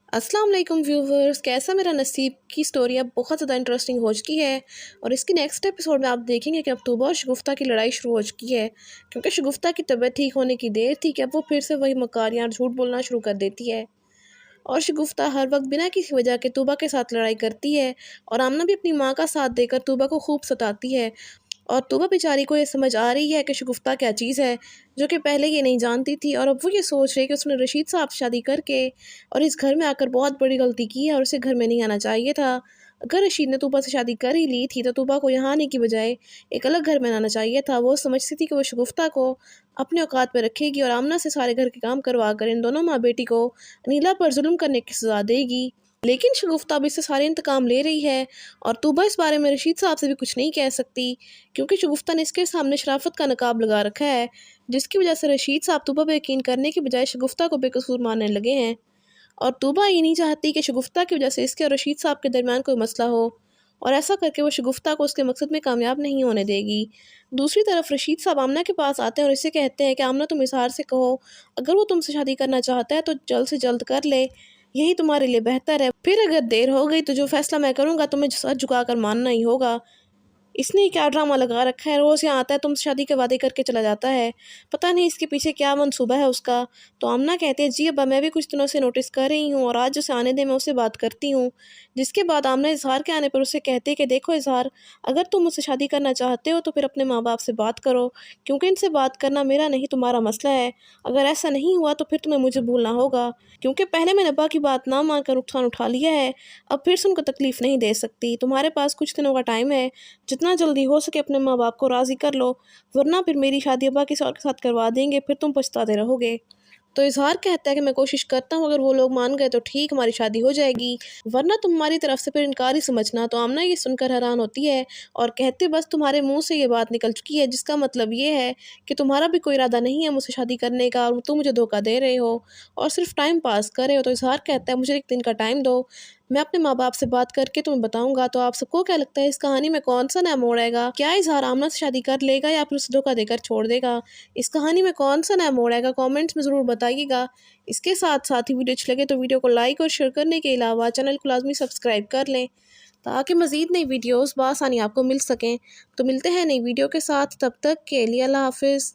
अस्सलाम वालेकुम व्यूवर्स, कैसा मेरा नसीब की स्टोरी अब बहुत ज़्यादा इंटरेस्टिंग हो चुकी है। और इसकी नेक्स्ट एपिसोड में आप देखेंगे कि अब तूबा और शगुफ्ता की लड़ाई शुरू हो चुकी है, क्योंकि शगुफ्ता की तबीयत ठीक होने की देर थी कि अब वो फिर से वही मकारियाँ और झूठ बोलना शुरू कर देती है। और शगुफ्ता हर वक्त बिना किसी वजह के तूबा के साथ लड़ाई करती है, और आमना भी अपनी माँ का साथ देकर तूबा को खूब सताती है। और तोबा बेचारी को ये समझ आ रही है कि शगुफ्ता क्या चीज़ है, जो कि पहले ये नहीं जानती थी। और अब वो ये सोच रही है कि उसने रशीद साहब से शादी करके और इस घर में आकर बहुत बड़ी गलती की है और उसे घर में नहीं आना चाहिए था। अगर रशीद ने तोबा से शादी कर ही ली थी तो तोबा को यहाँ आने की बजाय एक अलग घर में आना चाहिए था। वो समझती थी कि वो शगुफ्ता को अपने औकात में रखेगी और आमना से सारे घर के काम करवा कर इन दोनों माँ बेटी को अनीला पर जुल्म करने की सज़ा देगी। लेकिन शगुफ्ता अब इससे सारे इंतकाम ले रही है, और तूबा इस बारे में रशीद साहब से भी कुछ नहीं कह सकती, क्योंकि शगुफ्ता ने इसके सामने शराफत का नकाब लगा रखा है, जिसकी वजह से रशीद साहब तूबा पर यकीन करने की बजाय शगुफ्ता को बेकसूर मानने लगे हैं। और तूबा ये नहीं चाहती कि शगुफ्ता की वजह से इसके और रशीद साहब के दरमियान कोई मसला हो, और ऐसा करके वो शगुफ्ता को उसके मकसद में कामयाब नहीं होने देगी। दूसरी तरफ रशीद साहब आमना के पास आते हैं और इससे कहते हैं कि आमना, तुम इजहार से कहो, अगर वो तुमसे शादी करना चाहता है तो जल्द से जल्द कर ले, यही तुम्हारे लिए बेहतर है। फिर अगर देर हो गई तो जो फैसला मैं करूँगा तुम्हें सर झुकाकर मानना ही होगा। इसने क्या ड्रामा लगा रखा है, रोज़ यहाँ आता है, तुमसे शादी के वादे करके चला जाता है, पता नहीं इसके पीछे क्या मंसूबा है उसका। तो आमना कहते हैं, जी अब्बा, मैं भी कुछ दिनों से नोटिस कर रही हूँ और आज उसे आने दे, मैं उससे बात करती हूँ। जिसके बाद आमना इजहार के आने पर उसे कहते हैं कि देखो इजहार, अगर तुम मुझसे शादी करना चाहते हो तो फिर अपने माँ बाप से बात करो, क्योंकि इनसे बात करना मेरा नहीं तुम्हारा मसला है। अगर ऐसा नहीं हुआ तो फिर तुम्हें मुझे भूलना होगा, क्योंकि पहले मैंने अब्बा की बात ना मानकर नुकसान उठा लिया है, अब फिर से उनको तकलीफ़ नहीं दे सकती। तुम्हारे पास कुछ दिनों का टाइम है, जितना जल्दी हो सके अपने माँ बाप को राज़ी कर लो, वरना फिर मेरी शादी अब्बा किसी और के साथ करवा देंगे, फिर तुम पछताते रहोगे। तो इजहार कहता है कि मैं कोशिश करता हूँ, अगर वो लोग मान गए तो ठीक, हमारी शादी हो जाएगी, वरना तुम्हारी तरफ से फिर इनकार ही समझना। तो आमना ये सुनकर हैरान होती है और कहते, बस तुम्हारे मुंह से ये बात निकल चुकी है, जिसका मतलब ये है कि तुम्हारा भी कोई इरादा नहीं है मुझसे शादी करने का, और तुम मुझे धोखा दे रहे हो और सिर्फ टाइम पास कर रहे हो। तो इजहार कहता है, मुझे एक दिन का टाइम दो, मैं अपने माँ बाप से बात करके तुम्हें बताऊंगा। तो आप सबको क्या लगता है, इस कहानी में कौन सा नया मोड़ आएगा? क्या इजहार आमना से शादी कर लेगा या फिर उसे धोखा देकर छोड़ देगा? इस कहानी में कौन सा नया मोड़ आएगा, कमेंट्स में ज़रूर बताइएगा। इसके साथ साथ ही वीडियो अच्छी लगे तो वीडियो को लाइक और शेयर करने के अलावा चैनल को लाजमी सब्सक्राइब कर लें, ताकि मज़ीद नई वीडियोज़ बआसानी आपको मिल सकें। तो मिलते हैं नई वीडियो के साथ, तब तक के लिए अल्लाह हाफिज़।